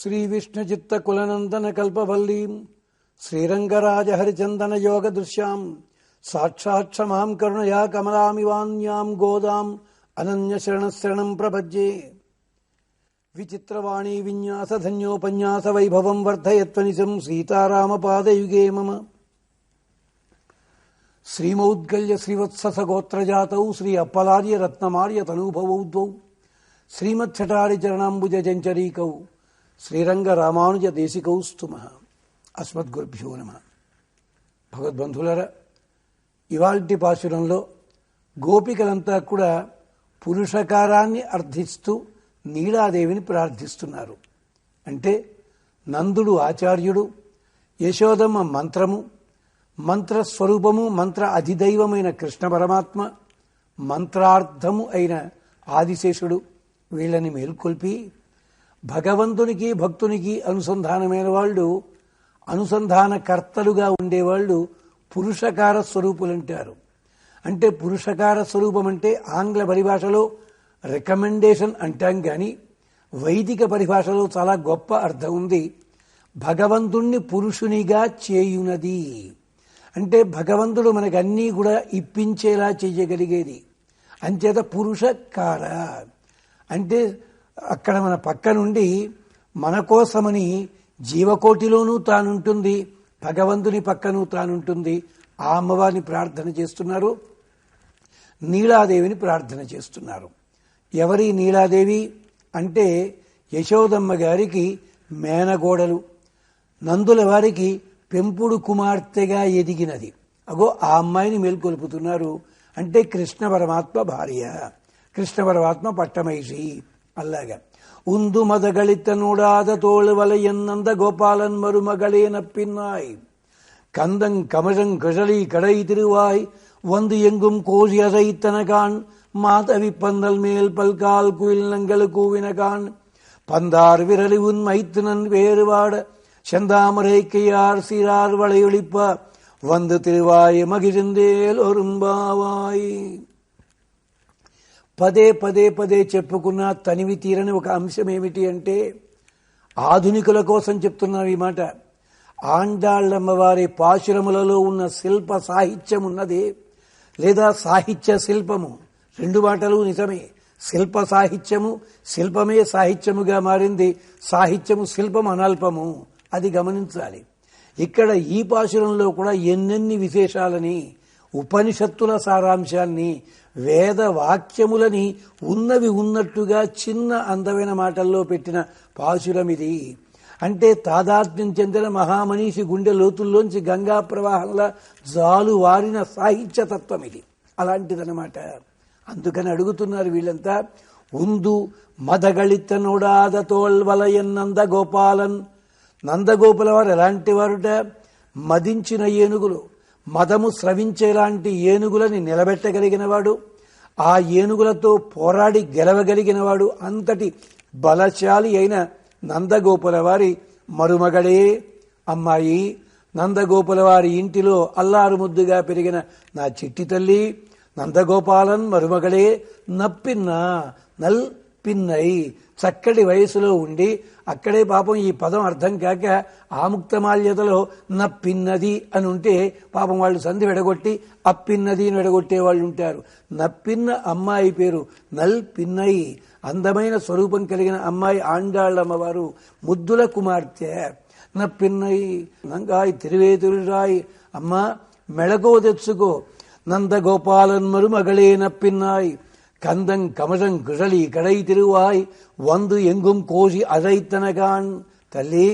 శ్రీ విష్ణుచిత్త కులనందన కల్పవల్లీం శ్రీరంగరాజహరిచందన యోగ దృశ్యాం సాక్షాక్షమాం కరుణయా కమలామివాన్యాం గోదాం అనన్యశరణశరణం ప్రపజ్యే. విచిత్రవాణీ విన్యాసధన్యోపన్యాస వైభవం వర్ధయత్వనిశం సీతారామపాదయుగే మమ. శ్రీమౌద్గల్య శ్రీవత్ససగోత్రజాతౌ శ్రీ అప్పలార్య రత్నమార్య తనూభవౌ ద్వౌ శ్రీమచ్చటారి చరణాంబుజ జంచరీకౌ శ్రీరంగ రామానుజ దేశికౌ స్తుమః. అస్మద్గురుభ్యో నమః. భగవద్బంధులరా, ఇవాల్టి పాశురంలో గోపికలంతా కూడా పురుషకారాన్ని అర్థిస్తూ నీలాదేవిని ప్రార్థిస్తున్నారు. అంటే నందుడు ఆచార్యుడు, యశోదమ్మ మంత్రము, మంత్రస్వరూపము, మంత్ర అధిదైవమైన కృష్ణ పరమాత్మ, మంత్రార్థము అయిన ఆదిశేషుడు వీళ్ళని మేల్కొల్పి భగవంతునికి భక్తునికి అనుసంధానమైన వాళ్ళు, అనుసంధానకర్తలుగా ఉండేవాళ్ళు పురుషకార స్వరూపులంటారు. అంటే పురుషకార స్వరూపం అంటే ఆంగ్ల పరిభాషలో రికమెండేషన్ అంటాం, కానీ వైదిక పరిభాషలో చాలా గొప్ప అర్థం ఉంది. భగవంతుణ్ణి పురుషునిగా చేయునది అంటే భగవంతుడు మనకు అన్నీ కూడా ఇప్పించేలా చెయ్యగలిగేది. అంచేత పురుషకార అంటే అక్కడ మన పక్క నుండి మన కోసమని జీవకోటిలోనూ తానుంటుంది, భగవంతుని పక్కనూ తానుంటుంది. ఆ అమ్మవారిని ప్రార్థన చేస్తున్నారు, నీలాదేవిని ప్రార్థన చేస్తున్నారు. ఎవరి నీలాదేవి అంటే యశోదమ్మ గారికి మేనగోడలు, నందుల వారికి పెంపుడు కుమార్తెగా ఎదిగినది. అగో ఆ అమ్మాయిని మేల్కొల్పుతున్నారు. అంటే కృష్ణ పరమాత్మ భార్య, కృష్ణ పరమాత్మ పట్టమైషి. అల్లాగా ఉందు మదగళిత నూడాద తోళవల ఎన్నంద గోపాలన్ మరుమగళే నప్పిన్నాయ్ கந்தங் கமழங் கழலி கடை திருவாய் வந்து எங்கும் கோசி அசைத்தனகான் மாதவி பந்தல் மேல் பல்கால் குயில் நங்கள் கூவினகான் பந்தார் விரலி உன் மைத்துனன் வேறுவாட செந்தாமரைக்கையார் சீரார் வளையொழிப்ப வந்து திருவாய் మగిరిందేల్ ఒరుంబావాయ్. పదే పదే పదే చెప్పుకున్న తనివి తీరని ఒక అంశం ఏమిటి అంటే, ఆధునికుల కోసం చెప్తున్నారు ఈ మాట. ఆండాళ్ళమ్మవారి పాశురములలో ఉన్న శిల్ప సాహిత్యం ఉన్నది, లేదా సాహిత్య శిల్పము, రెండు మాటలు నిజమే. శిల్ప సాహిత్యము, శిల్పమే సాహిత్యముగా మారింది. సాహిత్యము శిల్పం అనల్పము, అది గమనించాలి. ఇక్కడ ఈ పాశురంలో కూడా ఎన్నెన్ని విశేషాలని, ఉపనిషత్తుల సారాంశాన్ని, వేద వాక్యములని ఉన్నవి ఉన్నట్టుగా చిన్న అందమైన మాటల్లో పెట్టిన పాశురం ఇది. అంటే తాదాత్మ్యం చెందిన మహామనీషి గుండె లోతుల్లోంచి గంగా ప్రవాహంలా జాలు వారిన సాహిత్య తత్వం ఇది. అలాంటిదన్నమాట. అందుకని అడుగుతున్నారు వీళ్ళంతా. ఉందు మదగళిత నోడాద తోల్వలయన్ నందగోపాలన్. నందగోపుల వారు ఎలాంటి వారుట? మదించిన ఏనుగులు, మదము స్రవించేలాంటి ఏనుగులని నిలబెట్టగలిగినవాడు, ఆ ఏనుగులతో పోరాడి గెలవగలిగినవాడు. అంతటి బలశాలి అయిన నందగోపుల వారి మరుమగడే అమ్మాయి. నందగోపుల వారి ఇంటిలో అల్లారు ముద్దుగా పెరిగిన నా చిట్టి తల్లి నందగోపాలన్ మరుమగడే నప్పిన్న నల్ పిన్నై. చక్కటి వయసులో ఉండి అక్కడే పాపం ఈ పదం అర్థం కాక ఆముక్తమాల్యతలో నప్పిన్నది అని ఉంటే పాపం వాళ్ళు సంధి వెడగొట్టి అప్పిన్నది అని వెడగొట్టే వాళ్ళు ఉంటారు. నప్పిన్న అమ్మాయి పేరు నల్ పిన్నై. అందమైన స్వరూపం కలిగిన అమ్మాయి ఆండాళ్ళమ్మవారు, ముద్దుల కుమార్తె నప్పిన్నై. నంగాయ్ తిరువేతురాయ్ అమ్మ మెళకో తెచ్చుకో. నందగోపాలన్ మరుమగళే నప్పిన్నాయ్ கந்தங் கமழங் கிழலி கடை తిరువాయ్ వందు ఎంగుం కోసి అజైతనగాన్. తల్లి,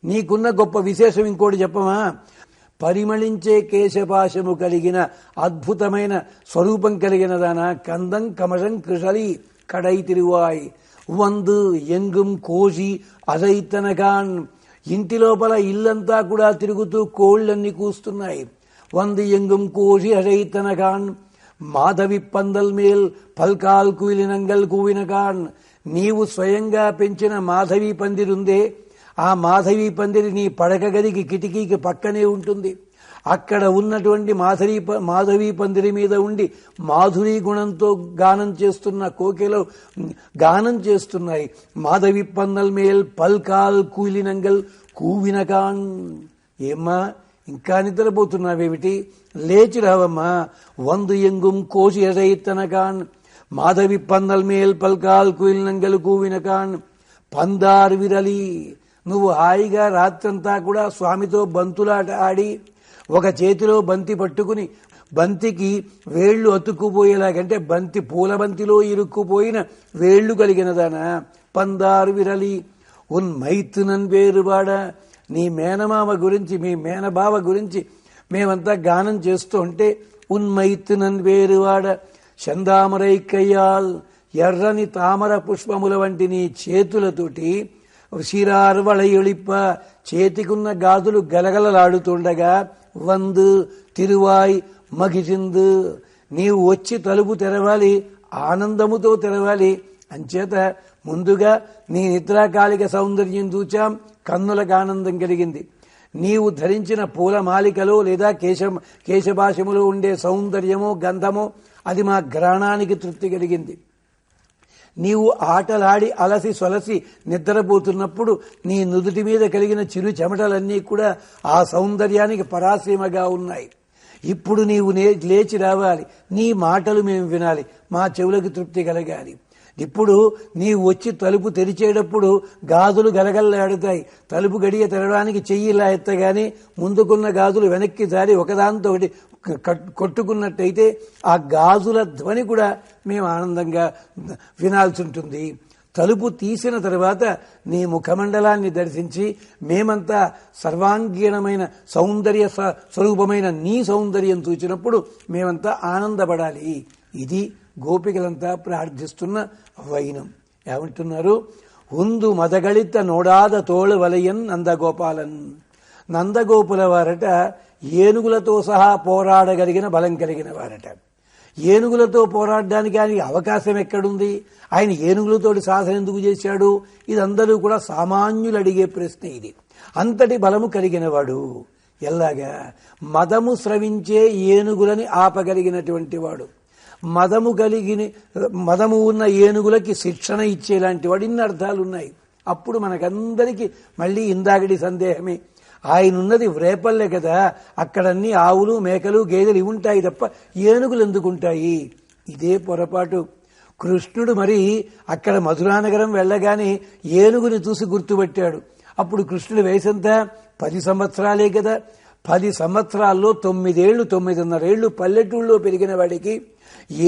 నీకున్న గొప్ప విశేషం ఇంకోటి చెప్పమా? పరిమళించే కేశపాశము కలిగిన అద్భుతమైన స్వరూపం కలిగిన దానా. కందం కమళం కృషలి కడై తిరువాయ్ వందు ఎంగుం కోసి అజైతనగాన్. ఇంటి లోపల ఇల్లంతా కూడా తిరుగుతూ కోళ్లన్నీ కూస్తున్నాయి. వందు ఎంగుం కోసి అజైతనగాన్ మాధవి పందల్ మేల్ పల్కాల్ కుయిలినంగల్ కూవినగాన్. నీవు స్వయంగా పెంచిన మాధవి పందిరుందే, ఆ మాధవి పందిరి నీ పడక గదికి కిటికీకి పక్కనే ఉంటుంది. అక్కడ ఉన్నటువంటి మాధవీ పందిరి మీద ఉండి మాధురీ గుణంతో గానం చేస్తున్న కోకెలో గానం చేస్తున్నాయి. మాధవి పన్నల్ మేల్ పల్కాల్ కూలినంగల్ కూవినకాన్. ఏమ్మా ఇంకా నిద్రపోతున్నావేమిటి? లేచి రావమ్మా. వందు ఎంగుం కోసి ఎడైతనకాన్ మాధవి పన్నల్ మేల్ పల్కాల్ కూలినంగల్ కూవినకాన్ పందార్ విరలి. నువ్వు హాయిగా రాత్రంతా కూడా స్వామితో బంతులాట ఆడి ఒక చేతిలో బంతి పట్టుకుని బంతికి వేళ్లు అతుక్కుపోయేలాగంటే బంతి పూల బంతిలో ఇరుక్కుపోయిన వేళ్లు కలిగినదానా? పందారు విరలి ఉన్ మైతునన్ వేరువాడ. నీ మేనమామ గురించి మీ మేనబావ గురించి మేమంతా గానం చేస్తూ ఉంటే ఉన్ మైతునన్ వేరువాడ చందామరై కయ్యాల్. ఎర్రని తామర పుష్పముల వంటి నీ చేతులతోటి శిరార్వళయిళిప్ప చేతికున్న గాజులు గలగలలాడుతుండగా వందు తిరువాయ్ మగిసిందు. నీవు వచ్చి తలుపు తెరవాలి, ఆనందముతో తెరవాలి. అంచేత ముందుగా నీ నిద్రాకాలిక సౌందర్యం చూచాం, కన్నులకు ఆనందం కలిగింది. నీవు ధరించిన పూల మాలికలో లేదా కేశభాషములో ఉండే సౌందర్యమో గంధమో అది మా ఘ్రాణానికి తృప్తి కలిగింది. నీవు ఆటలాడి అలసి సొలసి నిద్రపోతున్నప్పుడు నీ నుదుటి మీద కలిగిన చిరు చెమటలన్నీ కూడా ఆ సౌందర్యానికి పరాసీమగా ఉన్నాయి. ఇప్పుడు నీవు లేచి రావాలి, నీ మాటలు మేము వినాలి, మా చెవులకు తృప్తి కలగాలి. ఇప్పుడు నీవు వచ్చి తలుపు తెరిచేటప్పుడు గాజులు గలగల్లాడుతాయి. తలుపు గడియ తెరవడానికి చెయ్యి ఇలా ఎత్తగానే ముందుకున్న గాజులు వెనక్కి జారి ఒకదాంతో ఒకటి కొట్టుకున్నట్టయితే ఆ గాజుల ధ్వని కూడా మేము ఆనందంగా వినాల్సి ఉంటుంది. తలుపు తీసిన తర్వాత నీ ముఖమండలాన్ని దర్శించి మేమంతా సర్వాంగీణమైన సౌందర్య స్వరూపమైన నీ సౌందర్యం చూచినప్పుడు మేమంతా ఆనందపడాలి. ఇది గోపికలంతా ప్రార్థిస్తున్న వైనం. ఏమంటున్నారు? ఉందు మదగళిత నోడాద తోಳು వలయన్ నందగోపాలన్. నందగోపుల వారట ఏనుగులతో సహా పోరాడగలిగిన బలం కలిగిన వారట. ఏనుగులతో పోరాడడానికి ఆయనకి అవకాశం ఎక్కడుంది? ఆయన ఏనుగులతోటి సాధన ఎందుకు చేశాడు? ఇదందరూ కూడా సామాన్యులు అడిగే ప్రశ్న ఇది. అంతటి బలము కలిగిన వాడు. ఎలాగా? మదము స్రవించే ఏనుగులని ఆపగలిగినటువంటి వాడు. మదము ఉన్న ఏనుగులకి శిక్షణ ఇచ్చేలాంటి వాడు. ఇన్ని అర్థాలున్నాయి. అప్పుడు మనకందరికీ మళ్ళీ ఇందాకటి సందేహమే, ఆయన ఉన్నది రేపల్లే కదా, అక్కడన్నీ ఆవులు మేకలు గేదెలు ఇవి ఉంటాయి తప్ప ఏనుగులు ఎందుకుంటాయి? ఇదే పొరపాటు. కృష్ణుడు మరి అక్కడ మధురానగరం వెళ్ళగానే ఏనుగుని చూసి గుర్తుపట్టాడు. అప్పుడు కృష్ణుడి వయసంతా 10 సంవత్సరాలే కదా. 10 సంవత్సరాల్లో 9 ఏళ్లు 9.5 ఏళ్లు పల్లెటూళ్ళలో పెరిగిన వాడికి,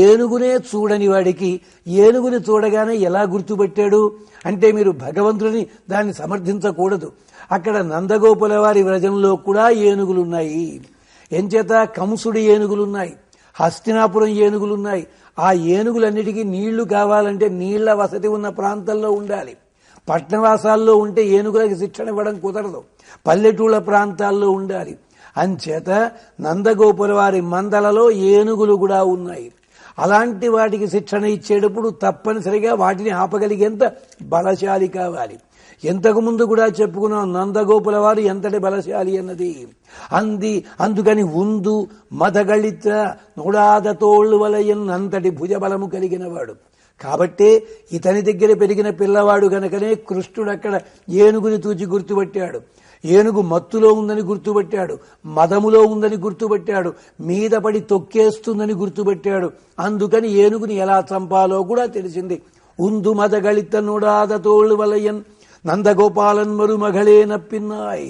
ఏనుగునే చూడని వాడికి ఏనుగుని చూడగానే ఎలా గుర్తుపట్టాడు అంటే మీరు భగవంతుడిని దాన్ని సమర్థించకూడదు. అక్కడ నందగోపుల వారి వ్రజంలో కూడా ఏనుగులున్నాయి. ఎంచేత కంసుడి ఏనుగులున్నాయి, హస్తినాపురం ఏనుగులున్నాయి. ఆ ఏనుగులన్నిటికీ నీళ్లు కావాలంటే నీళ్ల వసతి ఉన్న ప్రాంతంలో ఉండాలి. పట్టణవాసాల్లో ఉంటే ఏనుగులకి శిక్షణ ఇవ్వడం కుదరదు. పల్లెటూళ్ళ ప్రాంతాల్లో ఉండాలి. అంచేత నందగోపుల వారి మందలలో ఏనుగులు కూడా ఉన్నాయి. అలాంటి వాటికి శిక్షణ ఇచ్చేటప్పుడు తప్పనిసరిగా వాటిని ఆపగలిగేంత బలశాలి కావాలి. ఎంతకు ముందు కూడా చెప్పుకున్నాం నందగోపుల వారు ఎంతటి బలశాలి అన్నది. అందుకని ఉందు మదగళిత నోడాద తోళ్ళు వలయన్, అంతటి భుజబలము కలిగిన వాడు. కాబట్టే ఇతని దగ్గర పెరిగిన పిల్లవాడు గనకనే కృష్ణుడు అక్కడ ఏనుగుని తూచి గుర్తుపట్టాడు. ఏనుగు మత్తులో ఉందని గుర్తుపట్టాడు, మదములో ఉందని గుర్తుపట్టాడు, మీద పడి తొక్కేస్తుందని గుర్తుపట్టాడు. అందుకని ఏనుగుని ఎలా చంపాలో కూడా తెలిసింది. ఉందు మదగళిత నోడాద తోళ్ళు వలయన్ నందగోపాలన్ మరుమగళే నప్పిన్నాయి.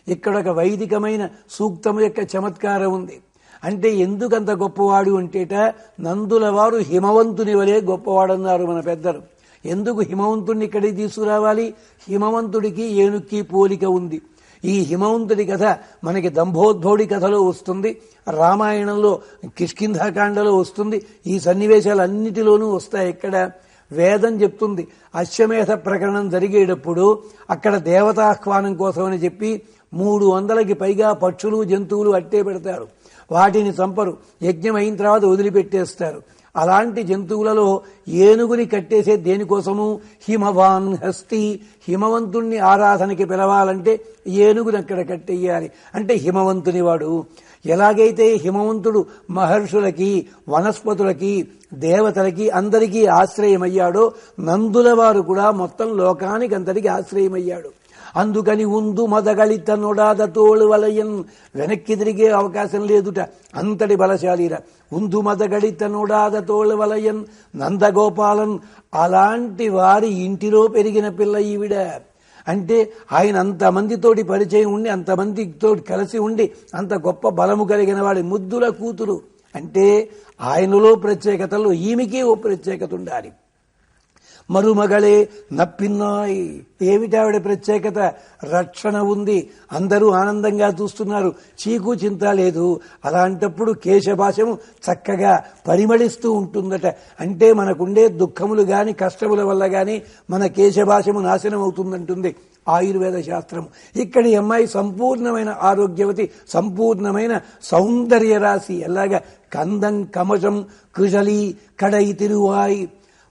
ఇక్కడ ఒక వైదికమైన సూక్తము యొక్క చమత్కారం ఉంది. అంటే ఎందుకంత గొప్పవాడు అంటేట, నందుల వారు హిమవంతుని వలె గొప్పవాడన్నారు మన పెద్దలు. ఎందుకు హిమవంతుడిని ఇక్కడికి తీసుకురావాలి? హిమవంతుడికి ఏనుక్కి పోలిక ఉంది. ఈ హిమవంతుడి కథ మనకి దంభోద్భవుడి కథలో వస్తుంది, రామాయణంలో కిష్కింధాకాండలో వస్తుంది. ఈ సన్నివేశాలన్నిటిలోనూ వస్తాయి. ఇక్కడ వేదం చెప్తుంది, అశ్వమేధ ప్రకరణం జరిగేటప్పుడు అక్కడ దేవతాహ్వానం కోసమని చెప్పి 300కి పైగా పక్షులు జంతువులు అట్టే పెడతారు. వాటిని చంపరు, యజ్ఞం అయిన తర్వాత వదిలిపెట్టేస్తారు. అలాంటి జంతువులలో ఏనుగుని కట్టేసే దేనికోసము? హిమవాన్ హస్తి, హిమవంతుణ్ణి ఆరాధనకి పిలవాలంటే ఏనుగుని అక్కడ కట్టేయాలి. అంటే హిమవంతుని వాడు. ఎలాగైతే హిమవంతుడు మహర్షులకి, వనస్పతులకి, దేవతలకి అందరికీ ఆశ్రయమయ్యాడో నందుల వారు కూడా మొత్తం లోకానికి అందరికీ ఆశ్రయమయ్యాడు. అందుకని ఉందు మదగళిత నొడాద తోಳು వలయన్, వెనక్కి తిరిగే అవకాశం లేదుట, అంతటి బలశాలిరా. ఉందు మదగళిత నొడాద తోಳು వలయన్ నందగోపాలన్, అలాంటి వారి ఇంటిలో పెరిగిన పిల్ల ఈవిడ. అంటే ఆయన అంతమందితోటి పరిచయం ఉండి, అంతమందితో కలిసి ఉండి, అంత గొప్ప బలము కలిగిన వాడి ముద్దుల కూతురు. అంటే ఆయనలో ప్రత్యేకతలో ఈమెకి ఓ ప్రత్యేకత ఉండాలి. మరుమగళే నప్పిన్నాయ్, ఏమిటావిడ ప్రత్యేకత? రక్షణ ఉంది, అందరూ ఆనందంగా చూస్తున్నారు, చీకు చింత లేదు. అలాంటప్పుడు కేశభాషము చక్కగా పరిమళిస్తూ ఉంటుందట. అంటే మనకుండే దుఃఖములు గాని, కష్టముల వల్ల గాని మన కేశభాషము నాశనం అవుతుందంటుంది ఆయుర్వేద శాస్త్రం. ఇక్కడి అమ్మాయి సంపూర్ణమైన ఆరోగ్యవతి, సంపూర్ణమైన సౌందర్య రాశి. ఎలాగా కందం కమజం కృజలి కడై తిరువాయ్,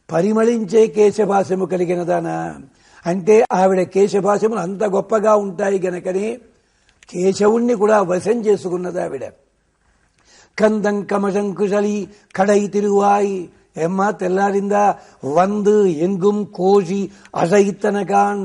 పరిమళించే కేశభాషము కలిగినదానా. అంటే ఆవిడ కేశభాషములు అంత గొప్పగా ఉంటాయి గనకనే కేశవుణ్ణి కూడా వశం చేసుకున్నది ఆవిడ. కందం కమజం కుశలి కడై తిరువాయ్, ఏమ్మా తెల్లారిందా? వందు ఎంగుం కోజి అజయితనగాన్,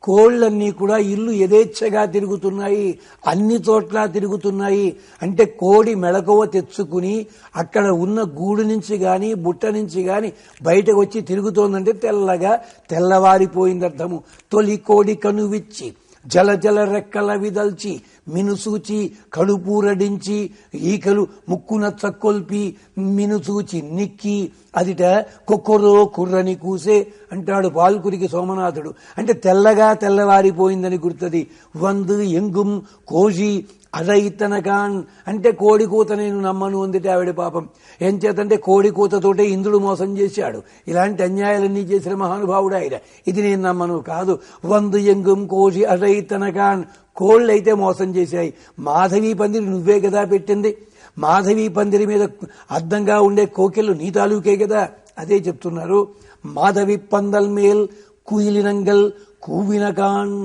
కోళ్లన్నీ కూడా ఇల్లు యథేచ్ఛగా తిరుగుతున్నాయి, అన్ని చోట్ల తిరుగుతున్నాయి. అంటే కోడి మెళకువ తెచ్చుకుని అక్కడ ఉన్న గూడు నుంచి గాని, బుట్ట నుంచి గాని బయటకు వచ్చి తిరుగుతోందంటే తెల్లగా తెల్లవారిపోయింది అర్థము. తొలి కోడి కనువిచ్చి జల జల రెక్కల విదల్చి మినుసూచి కడుపూరడించి ఈకలు ముక్కున చక్కొల్పి మినుసూచి నిక్కి అదిట కొక్కరో కుర్రని కూసే అంటాడు పాల్కురికి సోమనాథుడు. అంటే తెల్లగా తెల్లవారిపోయిందని గుర్తది. వందు ఎంగుం కోజి అజయితనగాన్, అంటే కోడి కూత నేను నమ్మను అందిటే ఆవిడ పాపం. ఏం చేతంటే కోడి కూతతోటే ఇంద్రుడు మోసం చేశాడు. ఇలాంటి అన్యాయాలన్నీ చేసిన మహానుభావుడు ఆయన. ఇది నేను నమ్మను కాదు. వందు ఎంగుం కోజి అజయితనగాన్, కోళ్ళైతే మోసం చేశాయి. మాధవీ పందిరి నువ్వే కదా పెట్టింది, మాధవీ పందిరి మీద అద్దంగా ఉండే కోకిళ్ళు నీ తాలూకే కదా. అదే చెప్తున్నారు. మాధవి పందల్ మేల్ కుయిలినంగల్ కూవినగాన్,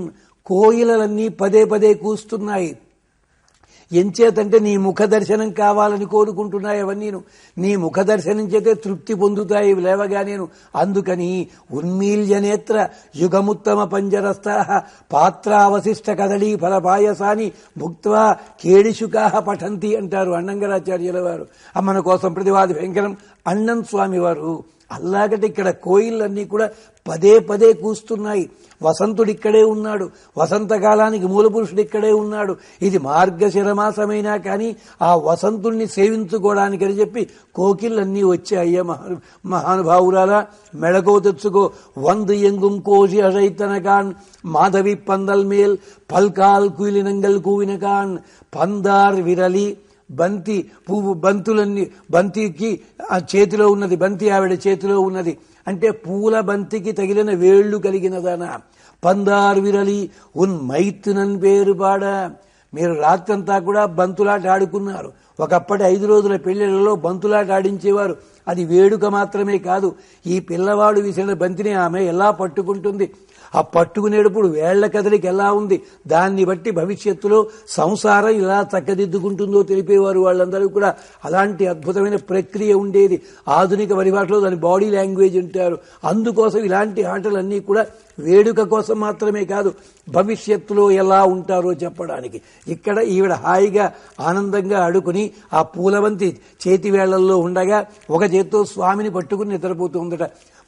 కోయిలలన్నీ పదే పదే కూస్తున్నాయి. ఎంచేతంటే నీ ముఖ దర్శనం కావాలని కోరుకుంటున్నాయి అవన్నీను. నీ ముఖ దర్శనం చేతే తృప్తి పొందుతాయి లేవగా నేను. అందుకని ఉన్మీల్యనేత్ర యుగముత్తమ పంజరస్థ పాత్రావశిష్ట కదళీ ఫలపాయసాని భుక్త్వా కేడిశుకా పఠంతి అంటారు అన్నంగరాచార్యుల వారు. మన కోసం ప్రతివాది భయంకరం అన్నం స్వామి వారు. అలాగటి ఇక్కడ కోయిళ్ళన్నీ కూడా పదే పదే కూస్తున్నాయి. వసంతుడు ఇక్కడే ఉన్నాడు, వసంతకాలానికి మూలపురుషుడు ఇక్కడే ఉన్నాడు. ఇది మార్గశిరమాసమైనా కానీ ఆ వసంతుణ్ణి సేవించుకోవడానికని చెప్పి కోకిళ్ళన్నీ వచ్చాయ్యా. మహానుభావురాలా మెళకో తెచ్చుకో. వందు ఎంగుం కోజి అజయితనగాన్ మాధవి పందల్ మేల్ పల్కాల్ కుయిలినంగల్ కూవినగాన్ పందార్ విరలి, బంతి పువ్వు బంతులన్నీ, బంతికి ఆ చేతిలో ఉన్నది, బంతి ఆవిడ చేతిలో ఉన్నది. అంటే పూల బంతికి తగిలిన వేళ్లు కలిగినదానా. పందార్ విరలి ఉన్ మైత్తునన్ పేరు పాడ. మీరు రాత్రంతా కూడా బంతులాట ఆడుకున్నారు. ఒకప్పటి 5 రోజుల పెళ్లిళ్లలో బంతులాట ఆడించేవారు. అది వేడుక మాత్రమే కాదు. ఈ పిల్లవాడు విసిన బంతిని ఆమె ఎలా పట్టుకుంటుంది, ఆ పట్టుకునేటప్పుడు వేళ్ల కదలికి ఎలా ఉంది, దాన్ని బట్టి భవిష్యత్తులో సంసారం ఇలా చక్కదిద్దుకుంటుందో తెలిపేవారు వాళ్ళందరూ కూడా. అలాంటి అద్భుతమైన ప్రక్రియ ఉండేది. ఆధునిక పరిభాషలో దాని బాడీ లాంగ్వేజ్ అంటారు. అందుకోసం ఇలాంటి ఆటలన్నీ కూడా వేడుక కోసం మాత్రమే కాదు, భవిష్యత్తులో ఎలా ఉంటారో చెప్పడానికి. ఇక్కడ ఈవిడ హాయిగా ఆనందంగా ఆడుకుని ఆ పూలవంతి చేతి వేళ్లల్లో ఉండగా ఒక చేత్తో స్వామిని పట్టుకుని నిద్రపోతుందట.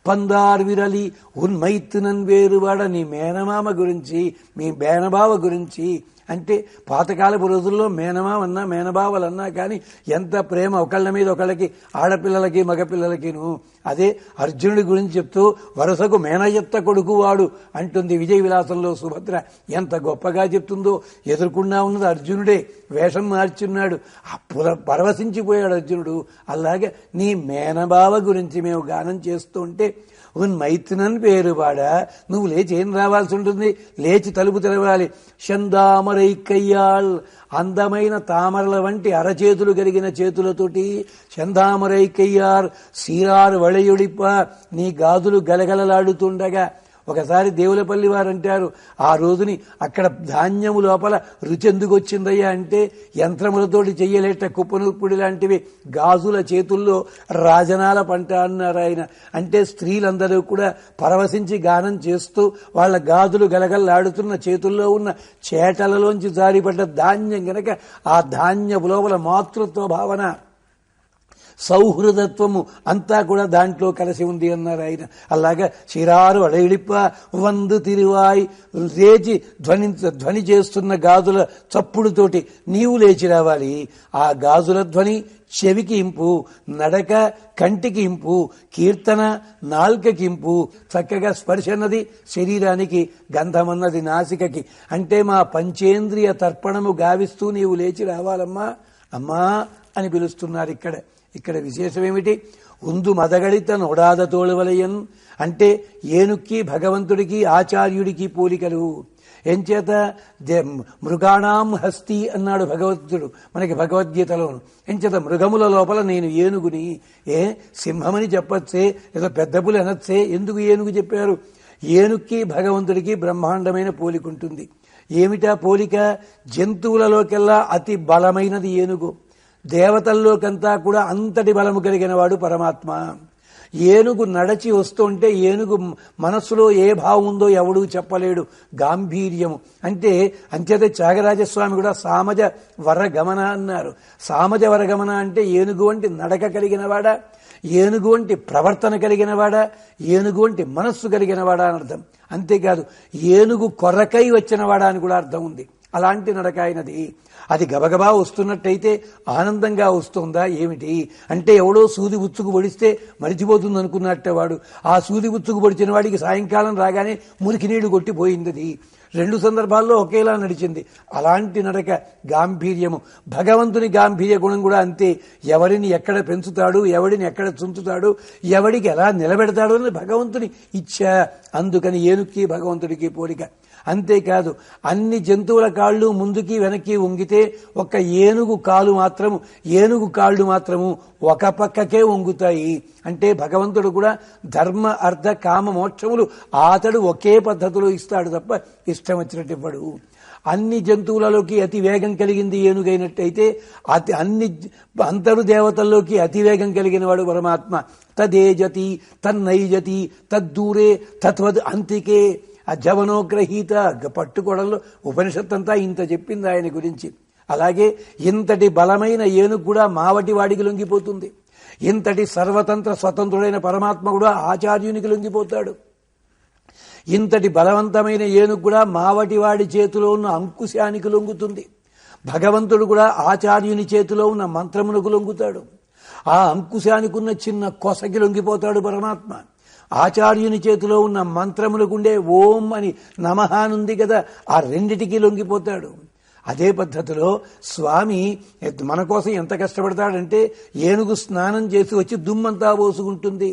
పందార్ విరలి ఉన్మైత్తునన్ వేరువాడ, నీ మేనమామ గురించి, మీ మేనబావ గురించి. అంటే పాతకాలపు రోజుల్లో మేనమామన్నా మేనబావలన్నా కానీ ఎంత ప్రేమ ఒకళ్ళ మీద ఒకళ్ళకి, ఆడపిల్లలకి మగపిల్లలకిను. అదే అర్జునుడి గురించి చెప్తూ వరుసకు మేనయత్త కొడుకు వాడు అంటుంది విజయ విలాసంలో సుభద్ర. ఎంత గొప్పగా చెప్తుందో. ఎదుర్కొన్నా ఉన్నది అర్జునుడే, వేషం మార్చున్నాడు, పరవశించిపోయాడు అర్జునుడు. అలాగే నీ మేనబావ గురించి మేము గానం చేస్తూ ఉంటే ఉన్ మైత్రునన్ పేరు పాడా, నువ్వు లేచి ఏం రావాల్సి ఉంటుంది, లేచి తలుపు తెరవాలి. చందామరై కయ్యాల్, అందమైన తామరల వంటి అరచేతులు కలిగిన చేతులతోటి చందామరై కయ్యార్ సీరార్ వళయుడిప్ప, నీ గాజులు గలగలలాడుతుండగా ఒకసారి దేవులపల్లి వారు అంటారు, ఆ రోజుని అక్కడ ధాన్యము లోపల రుచి ఎందుకు వచ్చిందయ్యా అంటే యంత్రములతోటి చెయ్యలేట కుప్పనూర్పుడి లాంటివి గాజుల చేతుల్లో రాజనాల పంట అన్నారు ఆయన. అంటే స్త్రీలందరూ కూడా పరవశించి గానం చేస్తూ వాళ్ళ గాజులు గలగల్లాడుతున్న చేతుల్లో ఉన్న చేటలలోంచి జారిపడ్డ ధాన్యం గనక ఆ ధాన్యపు లోపల మాతృత్వ భావన, సౌహృదత్వము అంతా కూడా దాంట్లో కలిసి ఉంది అన్నారు ఆయన. అలాగా చిరారు అడయిడిప్ప వందు తిరువాయి లేచి ధ్వని చేస్తున్న గాజుల చప్పుడుతోటి నీవు లేచి రావాలి. ఆ గాజుల ధ్వని చెవికి ఇంపు, నడక కంటికి ఇంపు, కీర్తన నాల్కకి ఇంపు, చక్కగా స్పర్శ అన్నది శరీరానికి, గంధమన్నది నాసికకి. అంటే మా పంచేంద్రియ తర్పణము గావిస్తూ నీవు లేచి రావాలమ్మా, అమ్మా అని పిలుస్తున్నారు. ఇక్కడ విశేషమేమిటి? ఉందు మదగళిత నొడాద తోళవలయన్ అంటే ఏనుక్కి భగవంతుడికి ఆచార్యుడికి పోలికలు. ఎంచేత మృగాణాం హస్తి అన్నాడు భగవంతుడు మనకి భగవద్గీతలోను. ఎంచేత మృగముల లోపల నేను ఏనుగుని. సింహమని చెప్పచ్చే, ఏదో పెద్ద పులి అనొచ్చే, ఎందుకు ఏనుగు చెప్పారు? ఏనుక్కి భగవంతుడికి బ్రహ్మాండమైన పోలికుంటుంది. ఏమిటా పోలిక? జంతువులలోకెల్లా అతి బలమైనది ఏనుగు, దేవతల్లోకంతా కూడా అంతటి బలము కలిగిన వాడు పరమాత్మ. ఏనుగు నడచి వస్తుంటే ఏనుగు మనస్సులో ఏ భావం ఉందో ఎవడూ చెప్పలేడు. గాంభీర్యము అంటే అంచేత త్యాగరాజస్వామి కూడా సామజ వరగమన అన్నారు. సామజ వరగమన అంటే ఏనుగు వంటి నడక కలిగినవాడా, ఏనుగు వంటి ప్రవర్తన కలిగినవాడా, ఏనుగు వంటి మనస్సు కలిగినవాడా అని అర్థం. అంతేకాదు ఏనుగు కొరకై వచ్చినవాడా అని కూడా అర్థం ఉంది. అలాంటి నడక అయినది. అది గబగబా వస్తున్నట్టయితే ఆనందంగా వస్తుందా ఏమిటి అంటే ఎవడో సూది ఉచ్చుకు పొడిస్తే మరిచిపోతుంది అనుకున్నట్టే వాడు. ఆ సూది ఉచ్చుకు పొడిచిన వాడికి సాయంకాలం రాగానే మురికి నీళ్లు కొట్టిపోయింది. 2 సందర్భాల్లో ఒకేలా నడిచింది. అలాంటి నడక గాంభీర్యము. భగవంతుని గాంభీర్య గుణం కూడా అంతే. ఎవరిని ఎక్కడ పెంచుతాడు, ఎవడిని ఎక్కడ చుంచుతాడు, ఎవడికి ఎలా నిలబెడతాడు అని భగవంతుని ఇచ్చ. అందుకని ఏనుక్కి భగవంతుడికి పోలిక. అంతేకాదు అన్ని జంతువుల కాళ్ళు ముందుకి వెనక్కి వంగితే ఒక్క ఏనుగు కాళ్ళు మాత్రము ఒక పక్కకే వంగుతాయి. అంటే భగవంతుడు కూడా ధర్మ అర్థ కామ మోక్షములు అతడు ఒకే పద్ధతిలో ఇస్తాడు తప్ప ఇష్టం వచ్చినట్టు ఇవ్వడు. అన్ని జంతువులలోకి అతి వేగం కలిగింది ఏనుగైనట్టయితే అంతరు దేవతల్లోకి అతి వేగం కలిగిన వాడు పరమాత్మ. తదేజతి తన్నైజతి తద్దూరే తత్వద్ అంతికే అజవనోగ్రహీత. పట్టుకోవడంలో ఉపనిషత్తంతా ఇంత చెప్పింది ఆయన గురించి. అలాగే ఇంతటి బలమైన ఏనుగు కూడా మావటి వాడికి లొంగిపోతుంది. ఇంతటి సర్వతంత్ర స్వతంత్రుడైన పరమాత్మ కూడా ఆచార్యునికి లొంగిపోతాడు. ఇంతటి బలవంతమైన ఏనుగు కూడా మావటి వాడి చేతిలో ఉన్న అంకుశానికి లొంగుతుంది. భగవంతుడు కూడా ఆచార్యుని చేతిలో ఉన్న మంత్రమునకు లొంగుతాడు. ఆ అంకుశానికి ఉన్న చిన్న కొసకి లొంగిపోతాడు పరమాత్మ. ఆచార్యుని చేతిలో ఉన్న మంత్రములకుండే ఓం అని నమహానుంది కదా, ఆ రెండిటికి లొంగిపోతాడు. అదే పద్ధతిలో స్వామి మన కోసం ఎంత కష్టపడతాడంటే ఏనుగు స్నానం చేసి వచ్చి దుమ్మంతా పోసుకుంటుంది.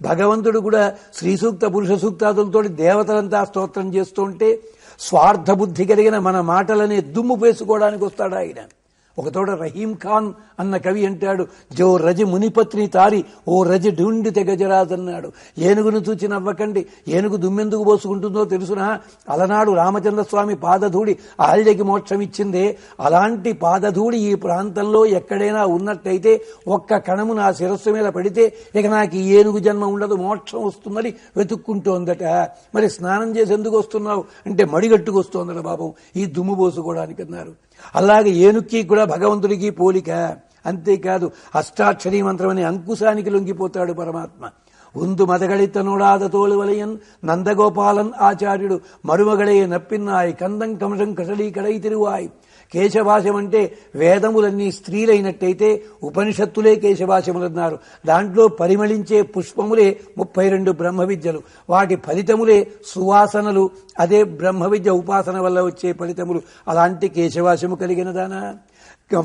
భగవంతుడు కూడా శ్రీ సూక్త పురుష సూక్తాదులతో దేవతలంతా స్తోత్రం చేస్తుంటే స్వార్థ బుద్ధి కలిగిన మన మాటలనే దుమ్ము వేసుకోవడానికి వస్తాడు ఆయన. ఒకతోడ రహీం ఖాన్ అన్న కవి అంటాడు, జో రజ మునిపత్ని తారి ఓ రజ ఢూండి తెగజరాజ్ అన్నాడు. ఏనుగును చూచి నవ్వకండి, ఏనుగు దుమ్మెందుకు పోసుకుంటుందో తెలుసునా? అలనాడు రామచంద్రస్వామి పాదధూడి అహల్యకి మోక్షం ఇచ్చిందే, అలాంటి పాదధూడి ఈ ప్రాంతంలో ఎక్కడైనా ఉన్నట్టయితే ఒక్క కణము నా శిరస్సు మీద పడితే ఇక నాకు ఈ ఏనుగు జన్మ ఉండదు, మోక్షం వస్తుందని వెతుక్కుంటోందట. మరి స్నానం చేసి ఎందుకు వస్తున్నావు అంటే మడిగట్టుకు వస్తోందట బాబు, ఈ దుమ్ము పోసుకోవడానికి అన్నారు. అలాగే ఏనుక్కి కూడా భగవంతుడికి పోలిక. అంతేకాదు అష్టాక్షరీ మంత్రం అనే అంకుశానికి లొంగిపోతాడు పరమాత్మ. ఉందు మదగళిత నోడాద తోలువలయన్ నందగోపాలన్ ఆచార్యుడు మరుమగళే నప్పిన్నాయి కందం కమషం కసలీ కడై తిరువాయి. కేశభాషం అంటే వేదములన్నీ స్త్రీలైనట్టయితే ఉపనిషత్తులే కేశభాషములన్నారు. దాంట్లో పరిమళించే పుష్పములే 32 బ్రహ్మ విద్యలు, వాటి ఫలితములే సువాసనలు. అదే బ్రహ్మ విద్య ఉపాసన వల్ల వచ్చే ఫలితములు. అలాంటి కేశభాషము కలిగినదానా?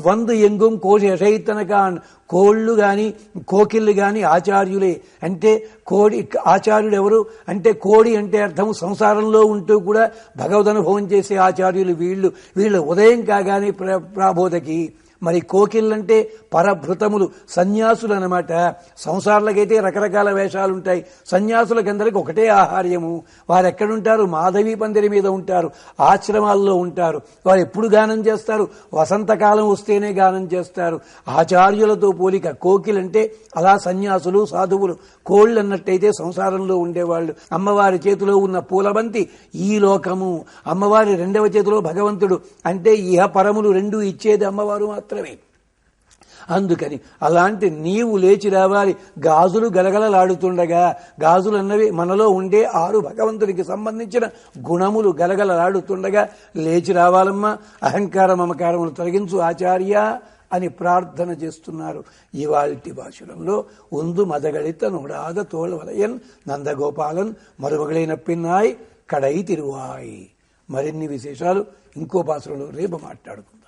వందు ఎంగుం కోశ యశైతనకాన్ కోళ్లు గాని కోకిళ్ళు గాని ఆచార్యులే. అంటే కోడి ఆచార్యుడు ఎవరు అంటే కోడి అంటే అర్థము సంసారంలో ఉంటూ కూడా భగవద్ అనుభవం చేసే ఆచార్యులు వీళ్ళు ఉదయం కాగానే ప్రాబోధకి మరి కోకిళ్ళంటే పరభృతములు, సన్యాసులు అనమాట. సంసారులకైతే రకరకాల వేషాలుంటాయి, సన్యాసులకందరికి ఒకటే ఆహార్యము. వారు ఎక్కడుంటారు? మాధవీ పందిరి మీద ఉంటారు, ఆశ్రమాల్లో ఉంటారు. వారు ఎప్పుడు గానం చేస్తారు? వసంతకాలం వస్తేనే గానం చేస్తారు. ఆచార్యులతో పోలిక. కోకిలంటే అలా సన్యాసులు, సాధువులు. కోళ్ళు అన్నట్టయితే సంసారంలో ఉండేవాళ్ళు. అమ్మవారి చేతిలో ఉన్న పూలబంతి ఈ లోకము, అమ్మవారి రెండవ చేతిలో భగవంతుడు. అంటే ఇహ పరములు రెండు ఇచ్చేది అమ్మవారు మాత్రమే. అందుకని అలాంటి నీవు లేచి రావాలి. గాజులు గలగలలాడుతుండగా, గాజులు అన్నవి మనలో ఉండే 6 భగవంతుడికి సంబంధించిన గుణములు గలగలలాడుతుండగా లేచి రావాలమ్మా. అహంకార మమకారములు తొలగించు ఆచార్య అని ప్రార్థన చేస్తున్నారు. ఇవాల్టి భాషలంలో ఉందు మదగళిత నోడాద తోళవలయన్ నందగోపాలన్ మరుమగళైన పిన్నాయ్ కడై తిరువాయ్. మరిన్ని విశేషాలు ఇంకో భాషలో రేపు మాట్లాడుకుందాం.